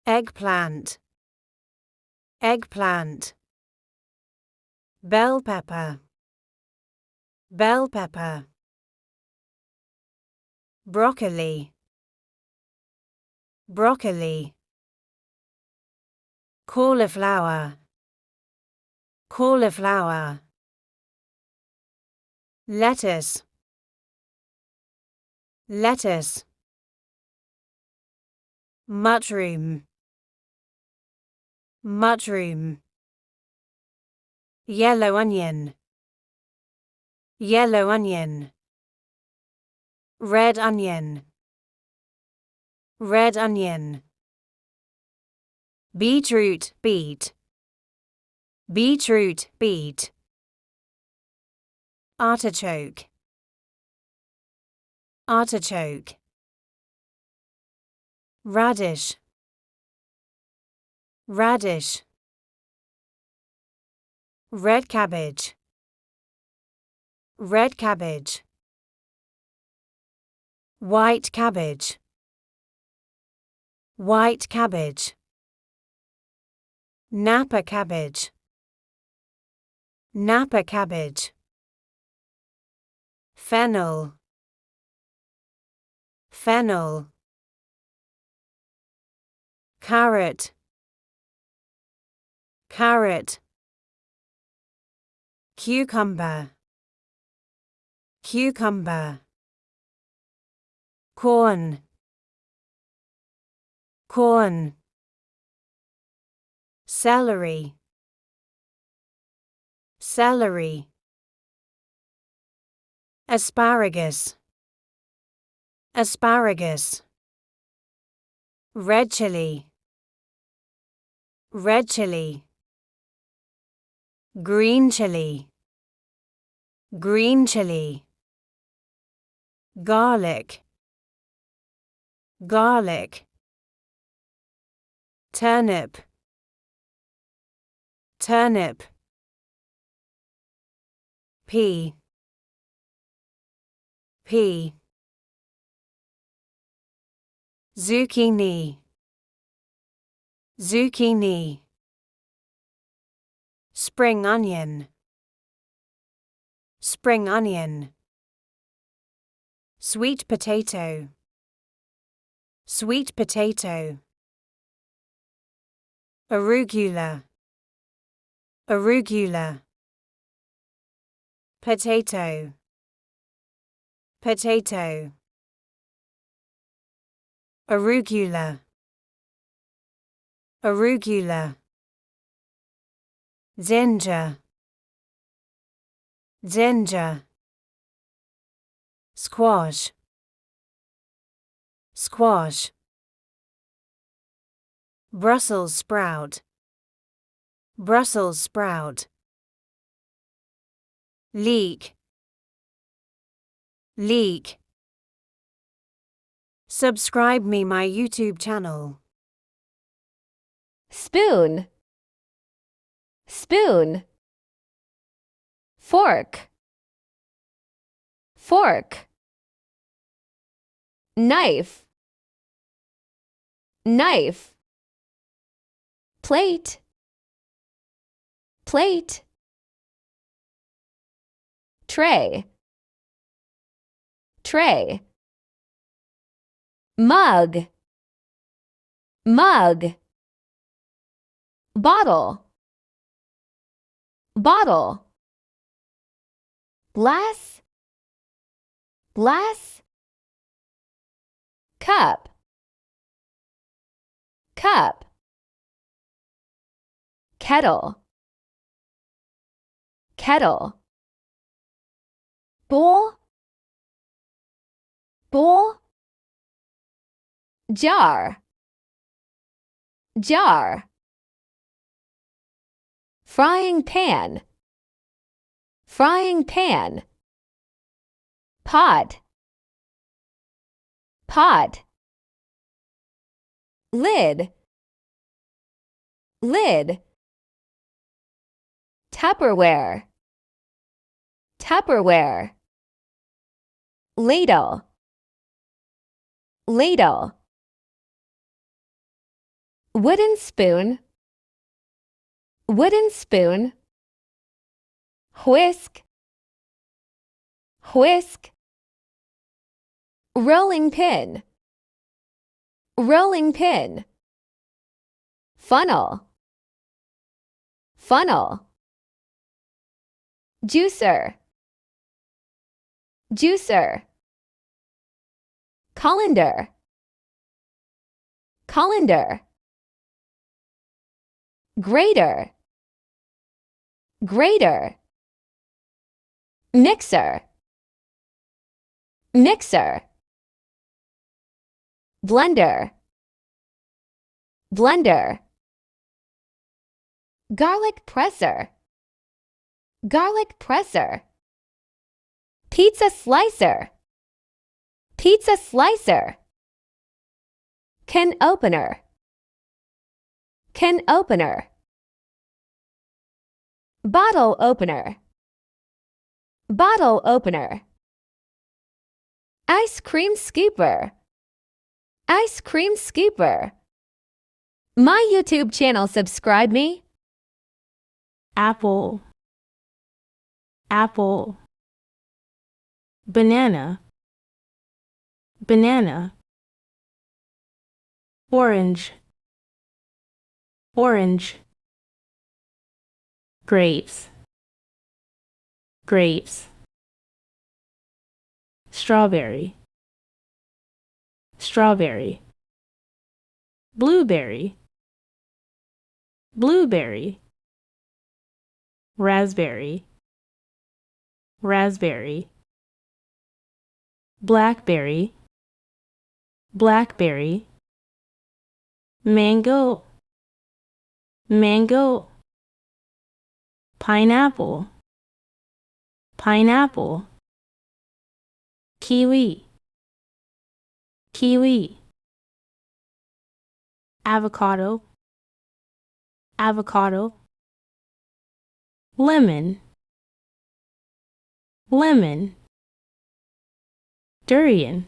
eggplant, eggplant. Bell pepper, bell pepper. Broccoli, broccoli. Cauliflower, cauliflower. Lettuce, lettuce. Mushroom, mushroom. Yellow onion, yellow onion. Red onion, red onion. Beetroot, beet, beetroot, beet. Artichoke, artichoke. Radish, radish. Red cabbage, red cabbage. White cabbage, white cabbage. Napa cabbage, Napa cabbage. Fennel, fennel. Carrot, carrot. Cucumber, cucumber. Corn, corn. Celery, celery. Asparagus, asparagus. Red chili, red chili. Green chili, green chili. Garlic, garlic. Turnip, turnip. Pea, pea. Zucchini, zucchini. Spring onion, spring onion. Sweet potato, sweet potato. Arugula, arugula. Potato, potato. Arugula, arugula. Ginger, ginger. Squash, squash. Brussels sprout, Brussels sprout. Leek, leek. Subscribe me my YouTube channel. Spoon, spoon. Fork, fork. Knife, knife. Plate, plate. Tray, tray. Mug, mug. Bottle, bottle. Glass, glass. Cup, cup. Kettle, kettle. Bowl, bowl. Jar, jar. Frying pan, frying pan. Pot, pot. Lid, lid. Tupperware, Tupperware. Ladle, ladle. wooden spoon, wooden spoon, whisk, whisk, rolling pin, rolling pin, funnel, funnel, juicer, juicer, colander, colander, grater, grater, mixer, mixer, blender, blender, garlic presser, garlic presser, pizza slicer, pizza slicer, can opener, can opener, bottle opener, bottle opener, ice cream scooper, ice cream scooper. My YouTube channel, subscribe me. Apple, apple, banana, banana, orange, orange, grapes, grapes, strawberry, strawberry, blueberry, blueberry, raspberry, raspberry, blackberry, blackberry, mango, mango, pineapple, pineapple, kiwi, kiwi, avocado, avocado, lemon, lemon, durian,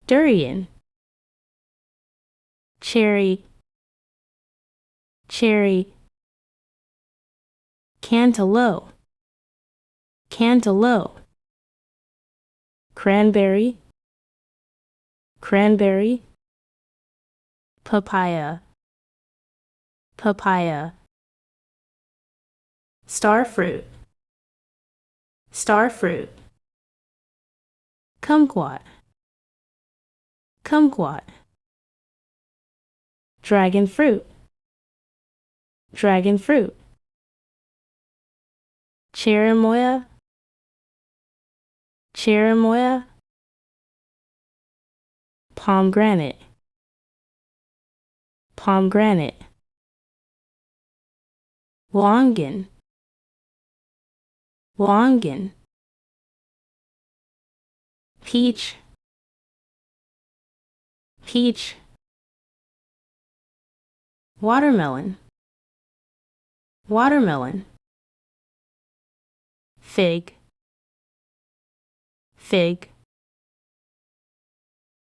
durian, cherry, cherry, cantaloupe, cantaloupe, cranberry, cranberry, papaya, papaya, starfruit, starfruit, kumquat, kumquat, dragon fruit, dragon fruit, cherimoya, cherimoya, pomegranate, pomegranate, longan, longan, peach, peach, watermelon, watermelon, fig, fig,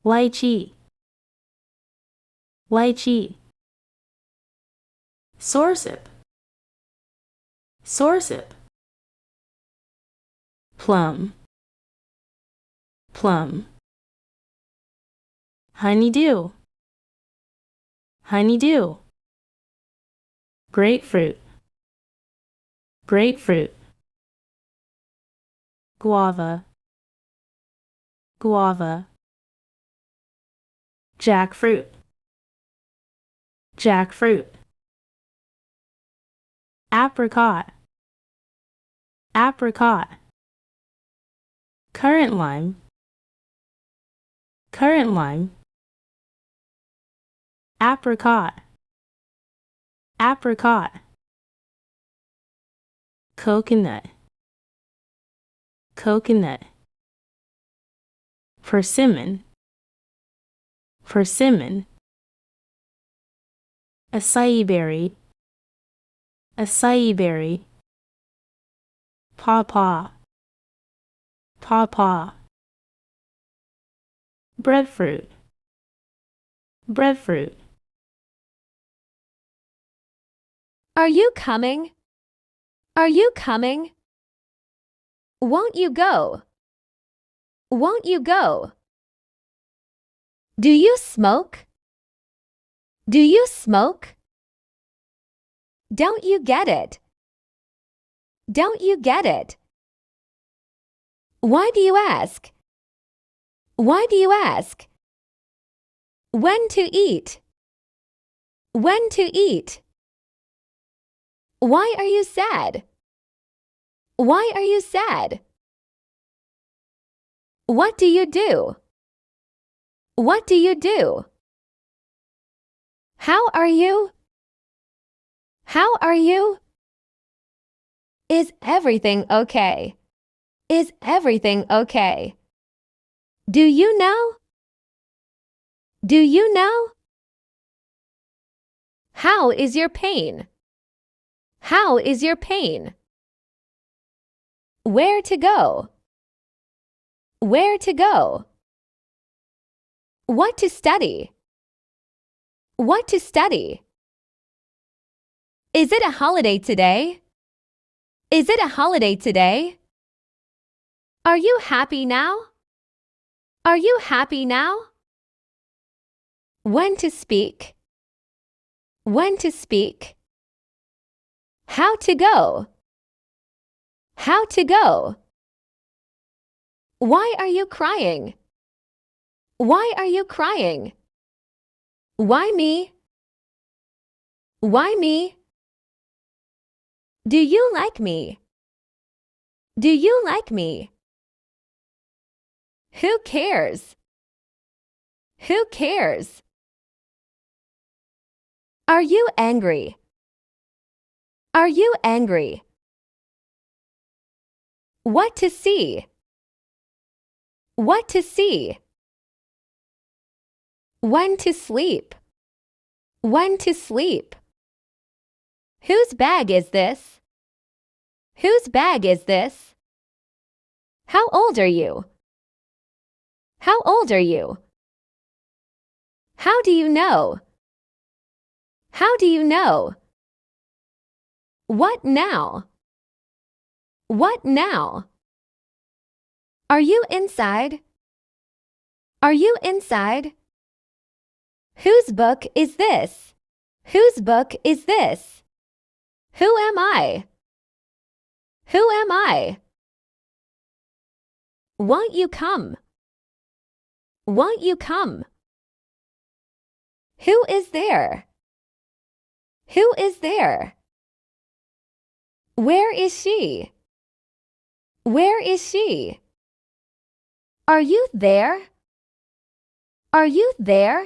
lychee, lychee, sorsip, sorsip, plum, plum, honeydew, honeydew, grapefruit, grapefruit, guava, guava, jackfruit, jackfruit, apricot, apricot, currant lime, currant lime, apricot, apricot, coconut, coconut, persimmon, persimmon, acai berry, acai berry, pawpaw, pawpaw, breadfruit, breadfruit, Are you coming? Are you coming? Won't you go? Won't you go? Do you smoke? Do you smoke? Don't you get it? Don't you get it? Why do you ask? Why do you ask? When to eat? When to eat? Why are you sad? Why are you sad? What do you do? What do you do? How are you? How are you? Is everything okay? Is everything okay? Do you know? Do you know? How is your pain? How is your pain? Where to go? Where to go? What to study? What to study? Is it a holiday today? Is it a holiday today? Are you happy now? Are you happy now? When to speak? When to speak? How to go? How to go? Why are you crying? Why are you crying? Why me? Why me? Do you like me? Do you like me? Who cares? Who cares? Are you angry? Are you angry? What to see? What to see? When to sleep? When to sleep? Whose bag is this? Whose bag is this? How old are you? How old are you? How do you know? How do you know? What now? What now? Are you inside? Are you inside? Whose book is this? Whose book is this? Who am I? Who am I? Won't you come? Won't you come? Who is there? Who is there? Where is she? Where is she? Are you there? Are you there?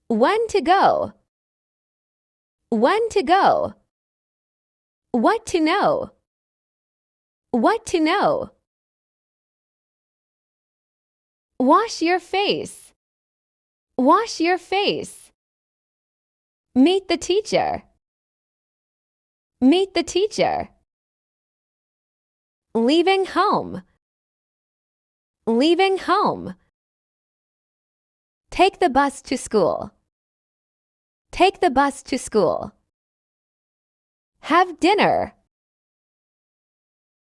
When to go? When to go? What to know? What to know? Wash your face. Wash your face. Meet the teacher. Meet the teacher. Leaving home. Leaving home. Take the bus to school. Take the bus to school. Have dinner.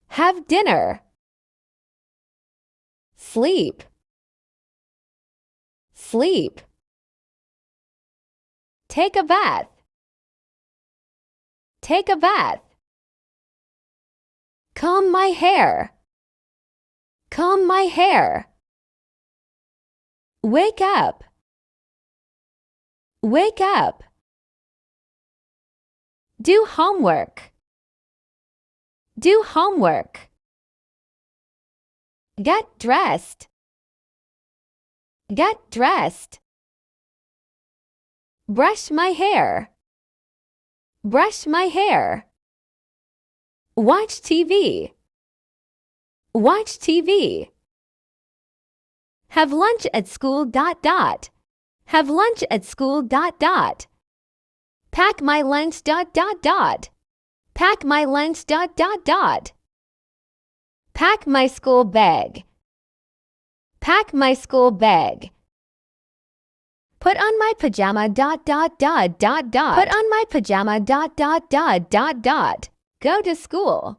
Have dinner. Sleep. Sleep. Take a bath. Take a bath. Comb my hair. Comb my hair. Wake up. Wake up. Do homework. Do homework. Get dressed. Get dressed. Brush my hair. Brush my hair. Watch TV. Watch TV. Have lunch at school ... Have lunch at school ... Pack my lunch ... Pack my lunch ... Pack my school bag. Pack my school bag. Put on my pajama ... Put on my pajama ... Go to school.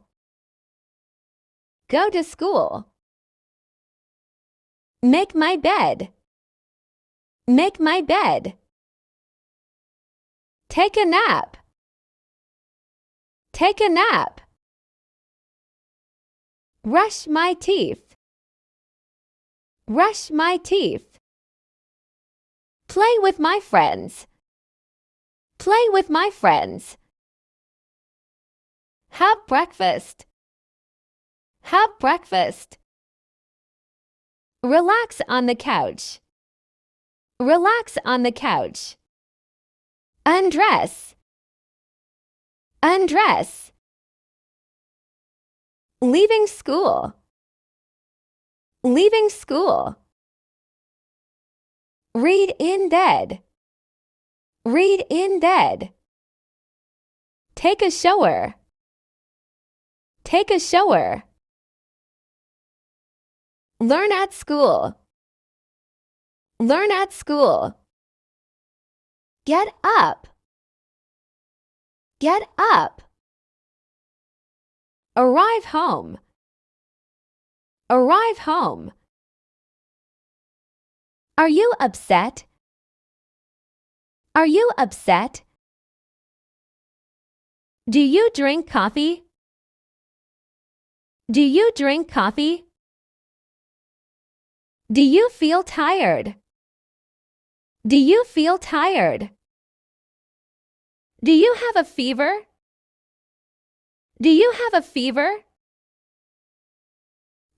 Go to school. Make my bed. Make my bed. Take a nap. Take a nap. Brush my teeth. Brush my teeth. Play with my friends. Play with my friends. Have breakfast. Have breakfast. Relax on the couch. Relax on the couch. Undress. Undress. Leaving school. Leaving school. Read in bed. Read in bed. Take a shower. Take a shower. Learn at school. Learn at school. Get up. Get up. Arrive home. Arrive home. Are you upset? Are you upset? Do you drink coffee? Do you drink coffee? Do you feel tired? Do you feel tired? Do you have a fever? Do you have a fever?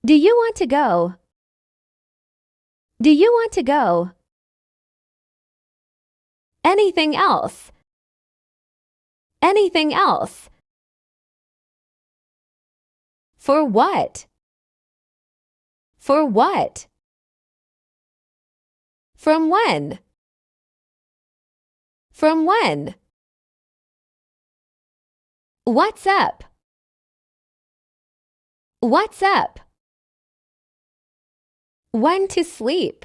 Do you want to go? Do you want to go? Anything else? Anything else? For what? For what? From when? From when? What's up? What's up? When to sleep?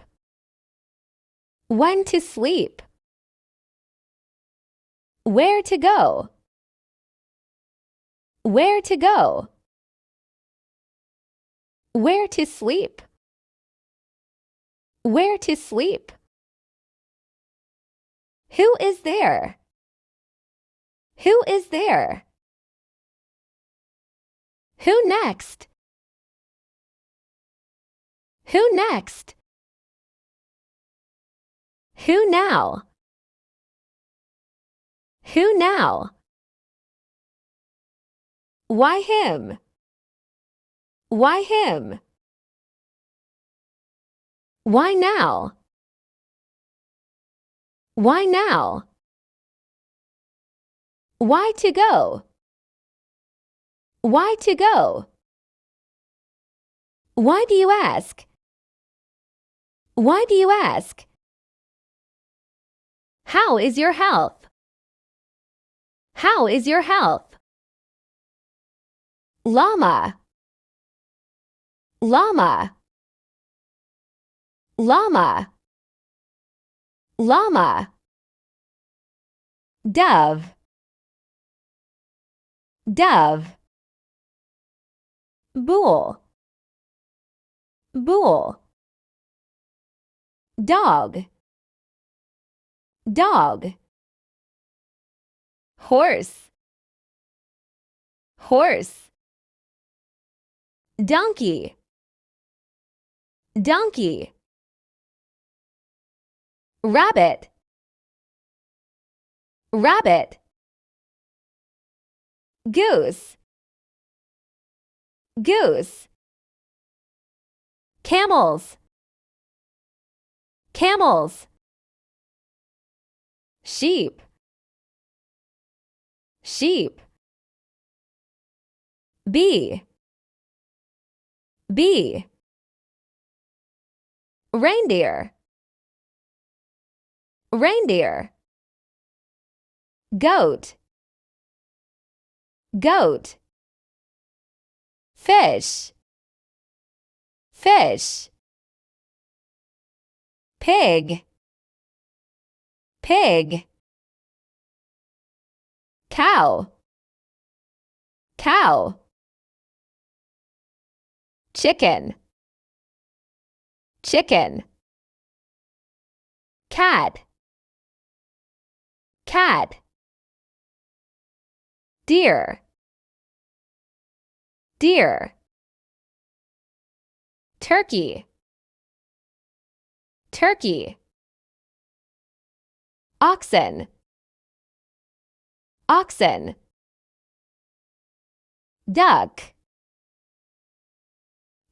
When to sleep? Where to go? Where to go? Where to sleep? Where to sleep? Who is there? Who is there? Who next? Who next? Who now? Who now? Why him? Why him? Why now? Why now? Why to go? Why to go? Why do you ask? Why do you ask? How is your health? How is your health? Llama. Llama. Llama. Llama. Dove. Dove. Bull. Bull. Dog. Dog. Horse. Horse. Donkey. Donkey. Rabbit. Rabbit. Goose. Goose. Camels. Camels. Sheep. Sheep. Bee. Bee. Reindeer. Reindeer. Goat. Goat. Fish. Fish. Pig. pig, cow, cow, chicken, chicken, cat, cat, deer, deer, turkey, turkey, oxen, oxen, duck,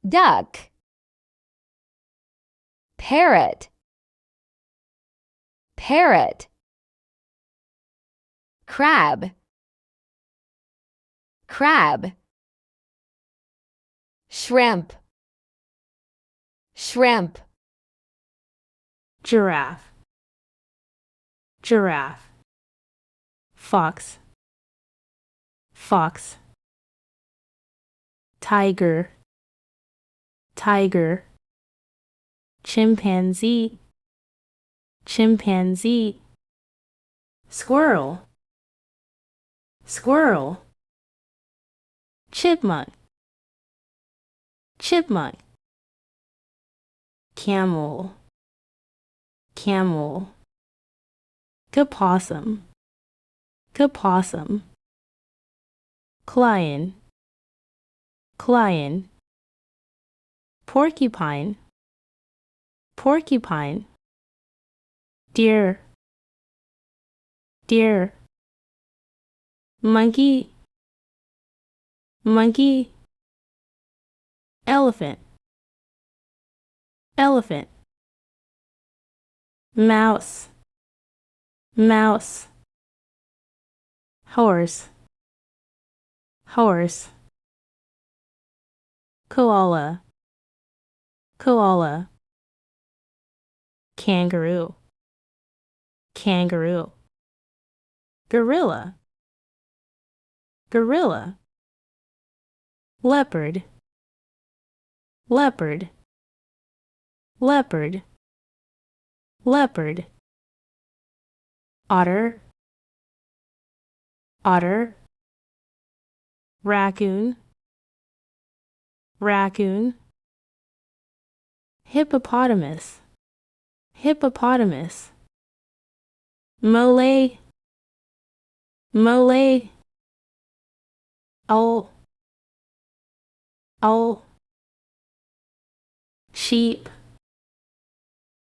duck, parrot, parrot, crab, crab, shrimp, shrimp, giraffe, giraffe, fox, fox, tiger, tiger, chimpanzee, chimpanzee, squirrel, squirrel, chipmunk, chipmunk, camel, camel, opossum, opossum, lion, lion, porcupine, porcupine, deer, deer, monkey, monkey, elephant, elephant, mouse, mouse, horse, horse, koala, koala, kangaroo, kangaroo, gorilla, gorilla, leopard, leopard, leopard, leopard, otter, otter, raccoon, raccoon, hippopotamus, hippopotamus, mole, mole, owl, owl, sheep,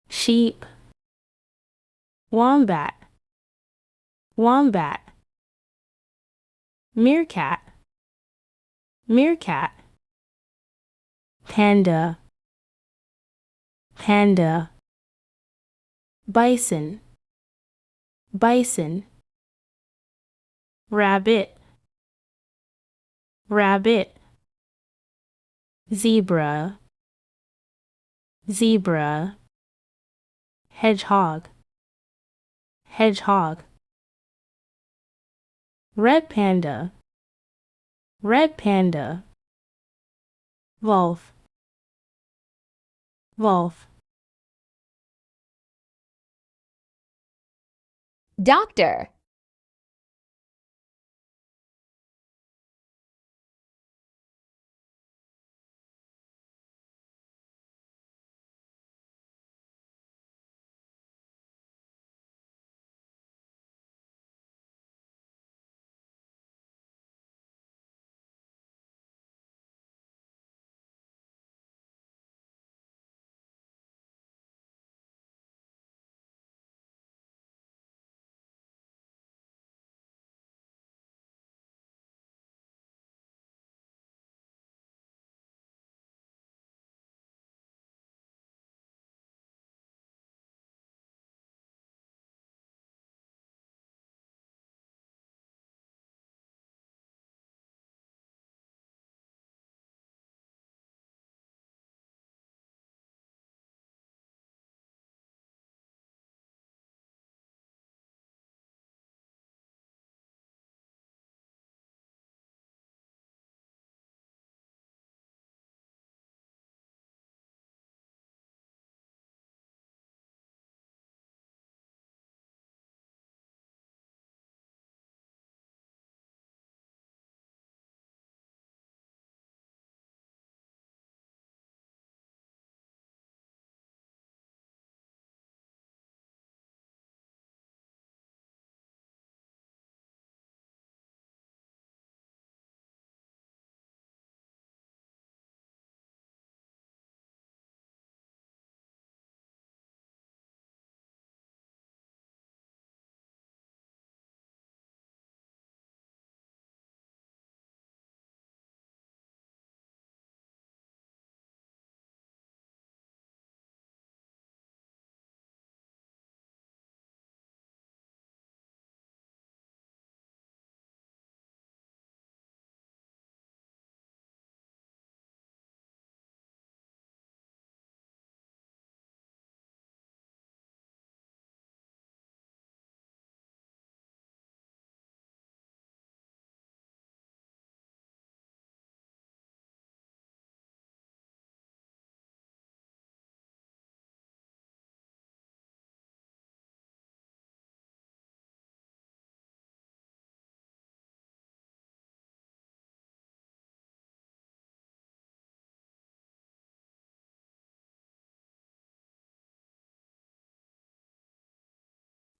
sheep, wombat, wombat, meerkat, meerkat, panda, panda, bison, bison, rabbit, rabbit, zebra, zebra, hedgehog, hedgehog, red panda, red panda, wolf, wolf, doctor,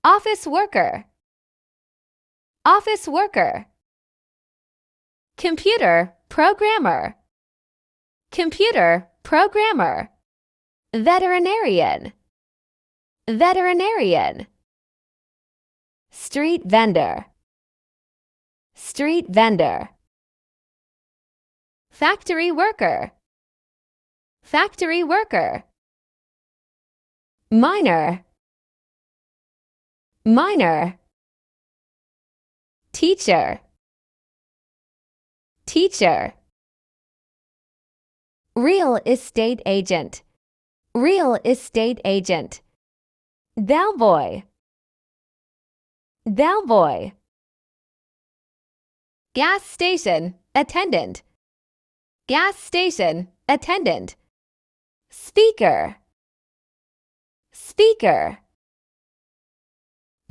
Office worker. Office worker. Computer programmer. Computer programmer. Veterinarian. Veterinarian. Street vendor. Street vendor. Factory worker. Factory worker. Miner. Miner. Teacher. Teacher. Real estate agent. Real estate agent. Bellboy. Bellboy. Gas station attendant. Gas station attendant. Speaker. Speaker.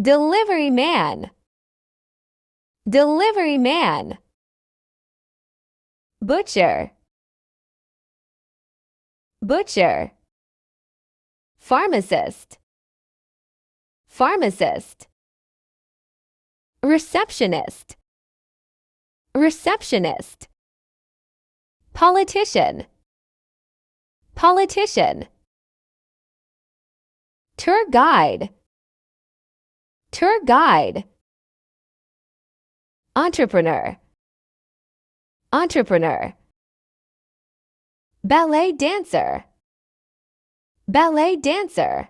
Delivery man. Delivery man. Butcher. Butcher. Pharmacist. Pharmacist. Receptionist. Receptionist. Politician. Politician. Tour guide. Tour guide. Entrepreneur. Entrepreneur. Ballet dancer. Ballet dancer.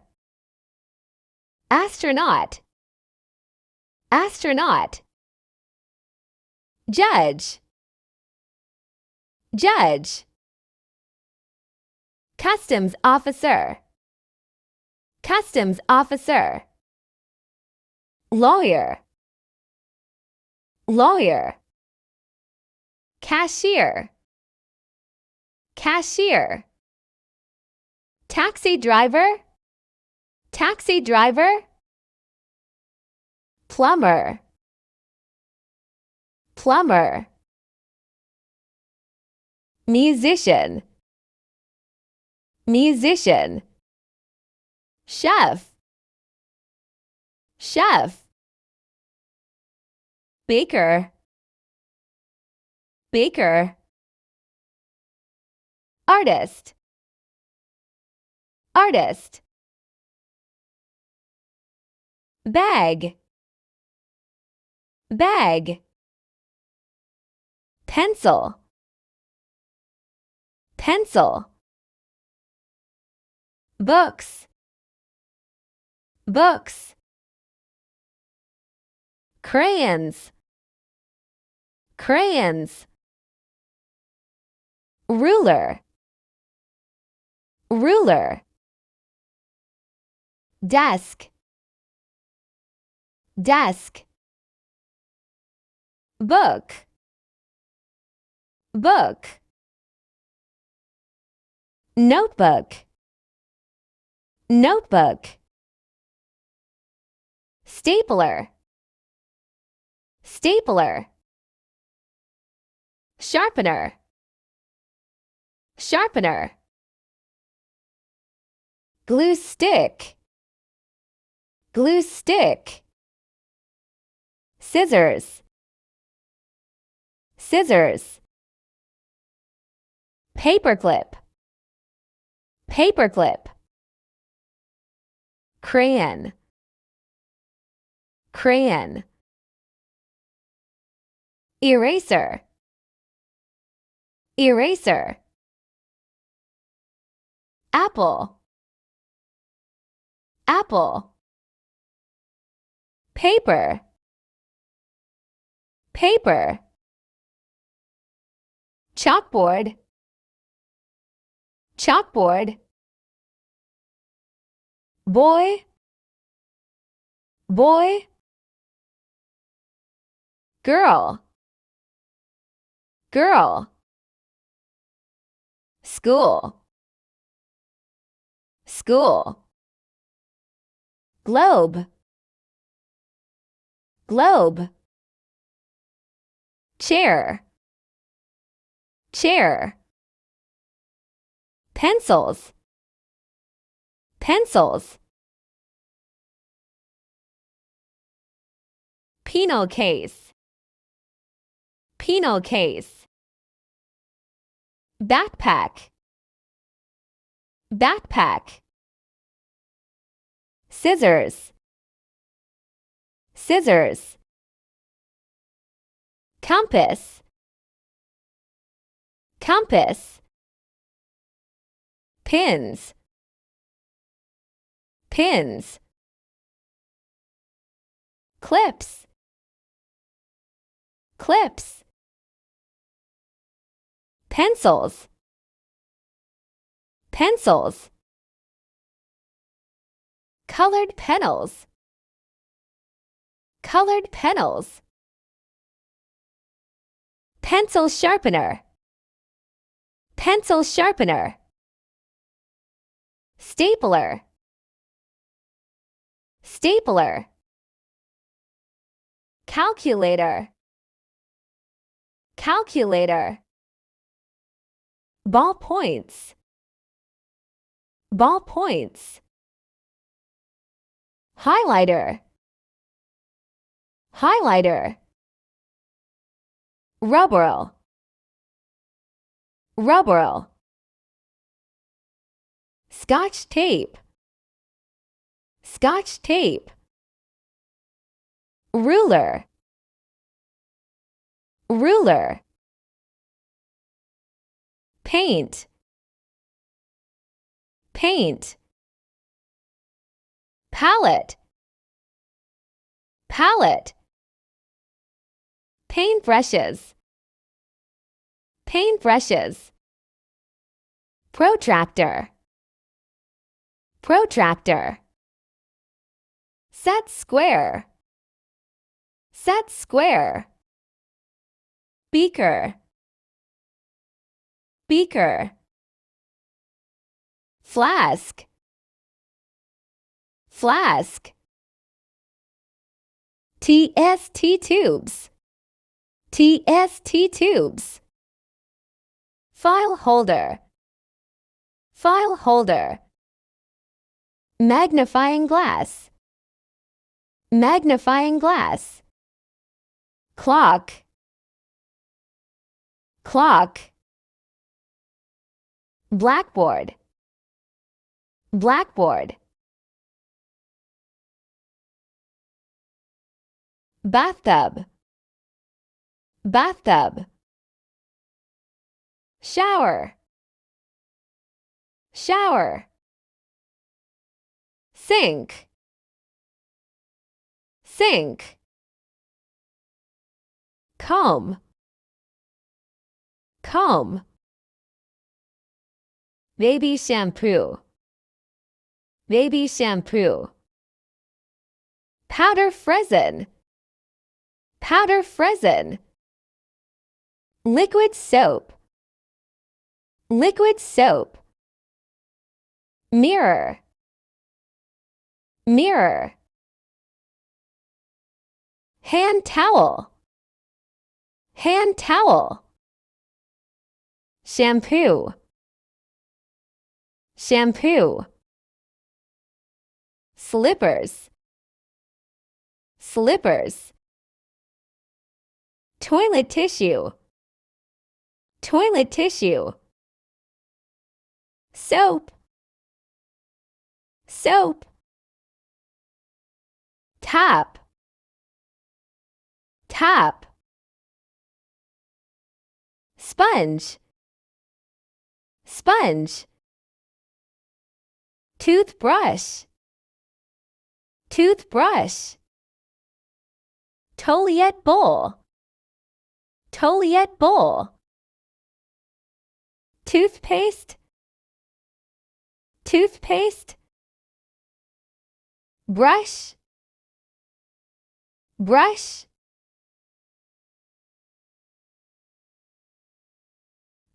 Astronaut. Astronaut. Judge. Judge. Customs officer. Customs officer. Lawyer. Lawyer. Cashier. Cashier. Taxi driver. Taxi driver. Plumber. Plumber. Musician. Musician. Chef. Chef. Baker. Baker. Artist. Artist. Bag. Bag. Pencil. Pencil. Books. Books. Crayons. Crayons. Ruler. Ruler. Desk. Desk. Book. Book. Notebook. Notebook. Stapler. Stapler. Sharpener. Sharpener. Glue stick. Glue stick. Scissors. Scissors. Paperclip. Paperclip. Crayon. Crayon. Eraser. Eraser. Apple. Apple. Paper. Paper. Chalkboard. Chalkboard. Boy. Boy. Girl. Girl. School. School. Globe. Globe. Chair. Chair. Pencils. Pencils. Penal case. Penal case. Backpack. Backpack. Scissors. Scissors. Compass. Compass. Pins. Pins. Clips. Clips. Pencils. Pencils. Colored petals. Colored petals. Pencil sharpener. Pencil sharpener. Stapler. Stapler. Calculator. Calculator. Ballpoints. Ballpoints. Highlighter. Highlighter. Rubber. Rubber. Scotch tape. Scotch tape. Ruler. Ruler. Paint. Paint. Palette. Palette. Paintbrushes. Paintbrushes. Protractor. Protractor. Set square. Set square. Beaker. Beaker. Flask. Flask. TST tubes. TST tubes. File holder. File holder. Magnifying glass. Magnifying glass. Clock. Clock. Blackboard. Blackboard. Bathtub. Bathtub. Shower. Shower. Sink. Sink. Comb. Comb. Baby shampoo. Baby shampoo. Powder frozen. Powder frozen. Liquid soap. Liquid soap. Mirror. Mirror. Hand towel. Hand towel. Shampoo. Shampoo. Slippers. Slippers. Toilet tissue. Toilet tissue. Soap. Soap. Tap. Tap. Sponge. Sponge. Toothbrush. Toothbrush. Toilet bowl. Toilet bowl. Toothpaste. Toothpaste. Brush. Brush.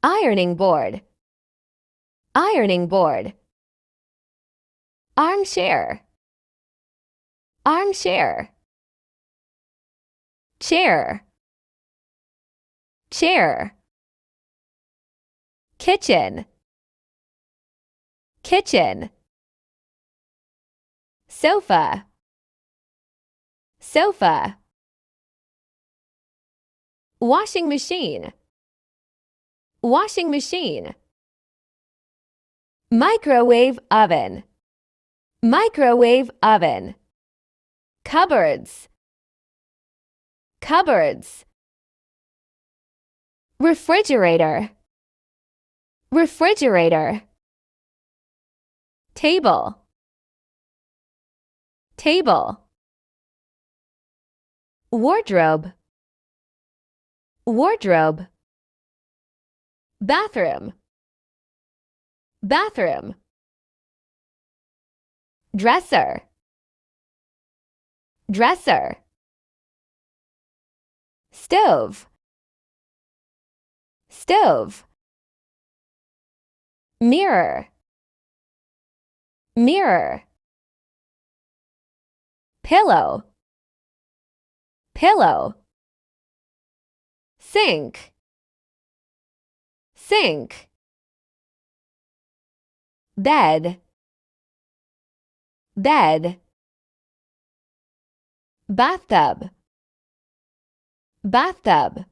Ironing board. Ironing board. Armchair. Armchair. Chair. Chair. Kitchen. Kitchen. Sofa. Sofa. washing machine, washing machine. Microwave oven, microwave oven. Cupboards, cupboards. Refrigerator, refrigerator. Table, table. Wardrobe, wardrobe. Bathroom, bathroom. Dresser, dresser. Stove, stove. Mirror, mirror. Pillow, pillow. Sink, sink. Bed, bed. Bathtub, bathtub.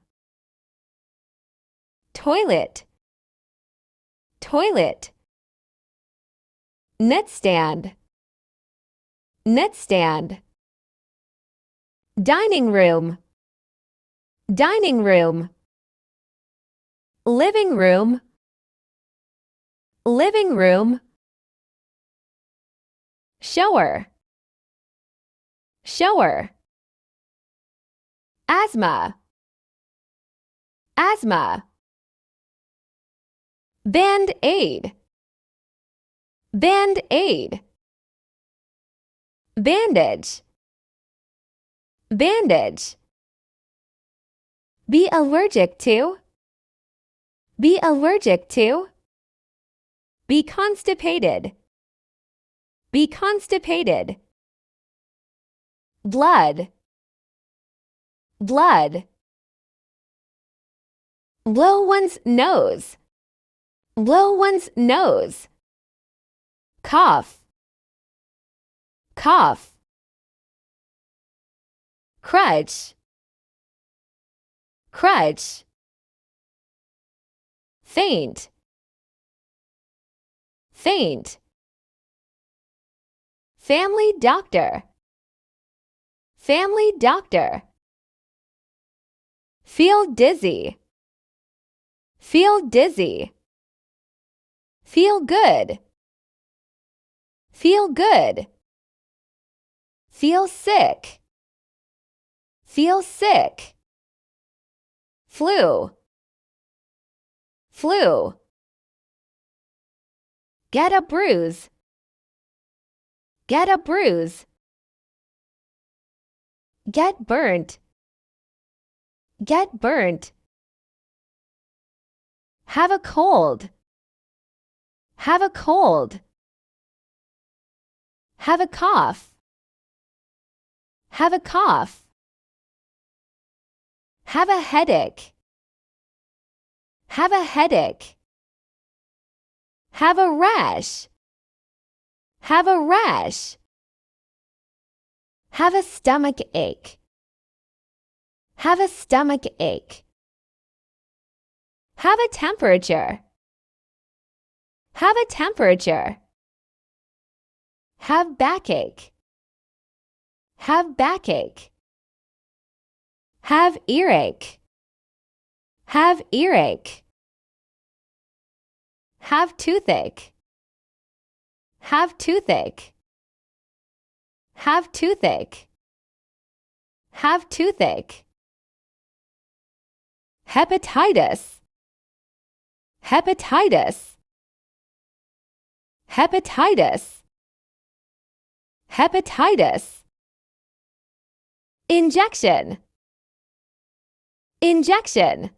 Toilet, toilet. Nightstand, nightstand. Dining room, dining room. Living room, living room. Shower, shower. Asthma, asthma. Band-aid, band-aid. Bandage, bandage. Be allergic to, be allergic to. Be constipated, be constipated. Blood, blood. Blow one's nose, blow one's nose. Cough, cough. Crutch, crutch. Faint, faint. Family doctor, family doctor. Feel dizzy, feel dizzy. Feel good, feel good. Feel sick, feel sick. Flu, flu. Get a bruise, get a bruise. Get burnt, get burnt. Have a cold, have a cold. Have a cough, have a cough. Have a headache, have a headache. Have a rash, have a rash. Have a stomach ache, have a stomach ache. Have a temperature, have a temperature. Have backache, have backache. Have earache, have earache. Have toothache, have toothache. Have toothache, have toothache. Hepatitis, hepatitis. Hepatitis, hepatitis. Injection, injection.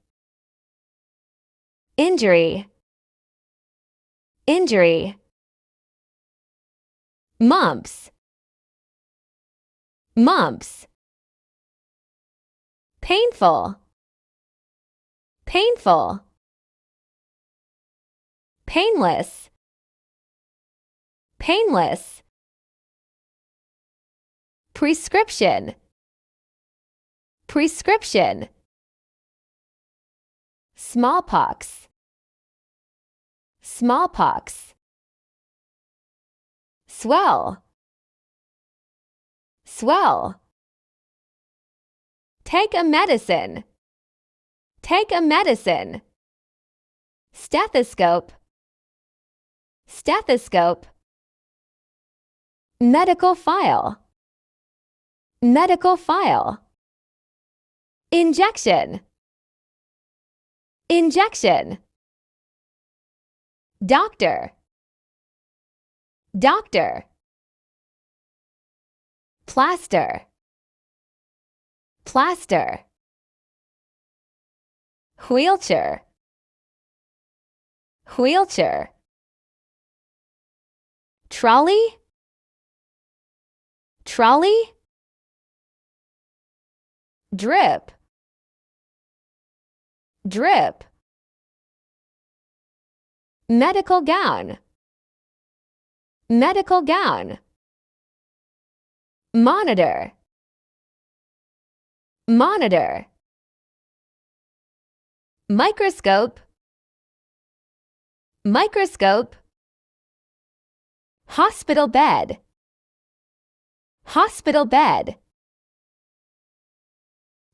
Injury, injury. Mumps, mumps. Painful, painful. Painless, painless. Prescription, prescription. smallpox, smallpox. Swell, swell. Take a medicine, take a medicine. Stethoscope, stethoscope. Medical file, medical file. Injection, injection. Doctor, doctor. Plaster, plaster. Wheelchair, wheelchair. Trolley, trolley. Drip, drip. Medical gown, medical gown. Monitor, monitor. Microscope, microscope. Hospital bed, hospital bed.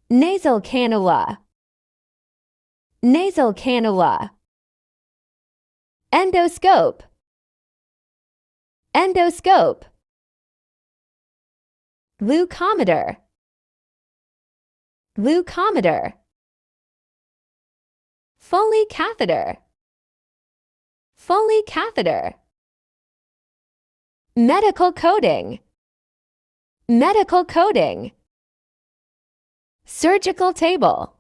Nasal cannula, nasal cannula. Endoscope, endoscope. Glucometer, glucometer. Foley catheter, Foley catheter. Medical coding, medical coding. Surgical table,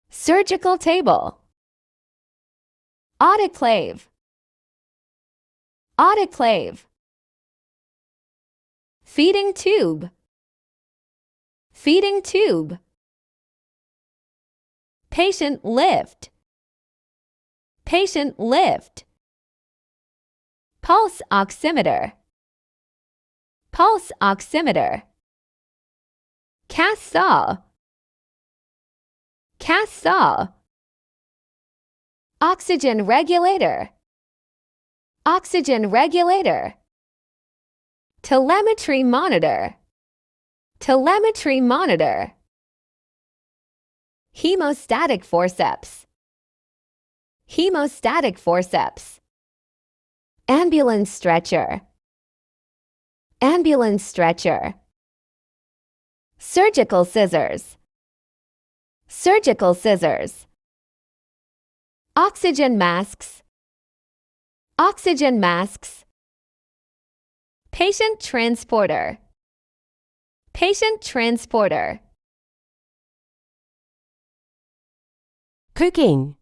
surgical table. Autoclave, autoclave. Feeding tube, feeding tube. Patient lift, patient lift. Pulse oximeter, pulse oximeter. Cast saw, cast saw. Oxygen regulator, oxygen regulator. Telemetry monitor, telemetry monitor. Hemostatic forceps, hemostatic forceps. Ambulance stretcher, ambulance stretcher. Surgical scissors, surgical scissors. Oxygen masks, oxygen masks. Patient transporter, patient transporter. Cooking,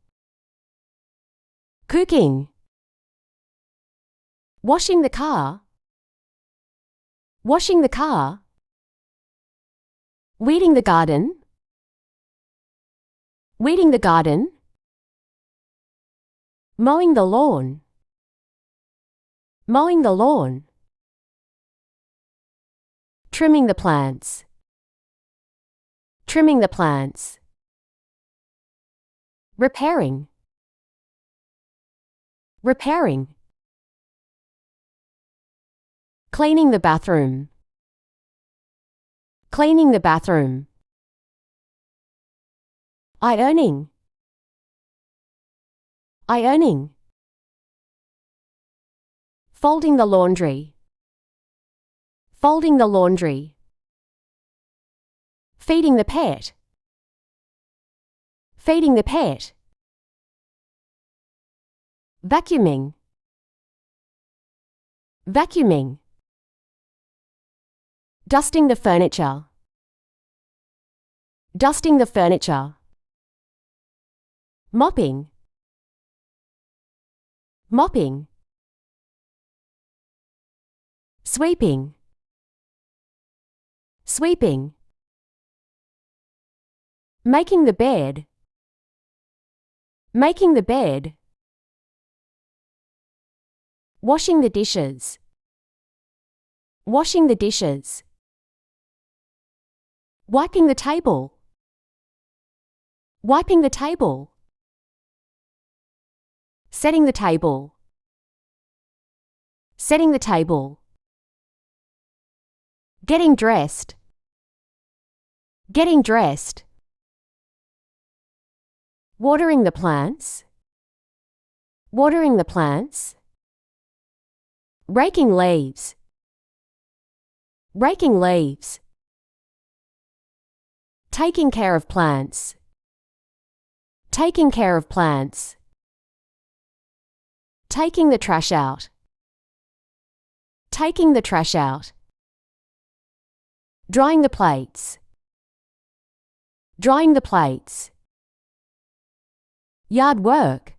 cooking. Washing the car, washing the car. Weeding the garden, weeding the garden. Mowing the lawn, mowing the lawn. Trimming the plants, trimming the plants. Repairing, repairing. Cleaning the bathroom, cleaning the bathroom. Ironing, ironing. Folding the laundry, folding the laundry. Feeding the pet, feeding the pet. Vacuuming, vacuuming. Dusting the furniture, dusting the furniture. Mopping, mopping. Sweeping, sweeping. Making the bed, making the bed. Washing the dishes, washing the dishes. Wiping the table, wiping the table. Setting the table. Setting the table. Getting dressed. Getting dressed. Watering the plants. Watering the plants. Raking leaves. Raking leaves. Taking care of plants. Taking care of plants. Taking the trash out. Taking the trash out. Drying the plates. Drying the plates. Yard work.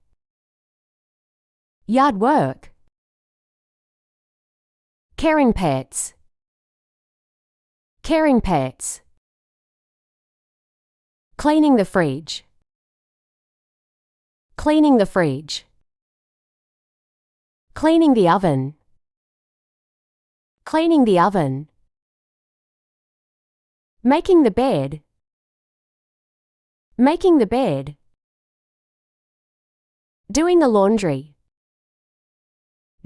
Yard work. Caring pets. Caring pets. Cleaning the fridge. Cleaning the fridge. Cleaning the oven. Cleaning the oven. Making the bed. Making the bed. Doing the laundry.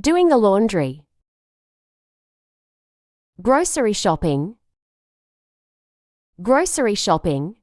Doing the laundry. Grocery shopping. Grocery shopping.